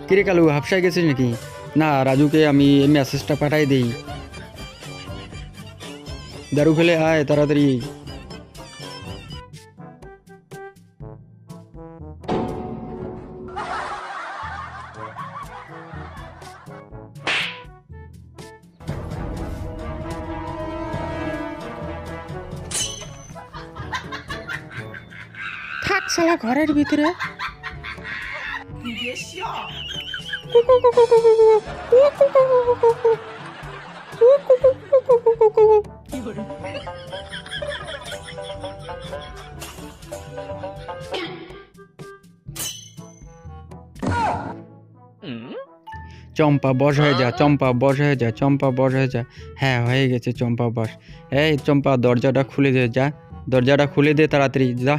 কিরে কালু, হাফসায় গেছিস নাকি? না, রাজুকে আমি এই মেসেজটা পাঠাই দিই। দারু ফেলে আয় তাড়াতাড়ি। থাক শালা ঘরের ভিতরে। চম্পা বস হয়ে যা, চম্পা বস হয়ে যা, চম্পা বস হয়ে যা। হ্যাঁ, হয়ে গেছে চম্পা বস। এই চম্পা, দরজাটা খুলে দে, যা দরজাটা খুলে দে তাড়াতাড়ি যা।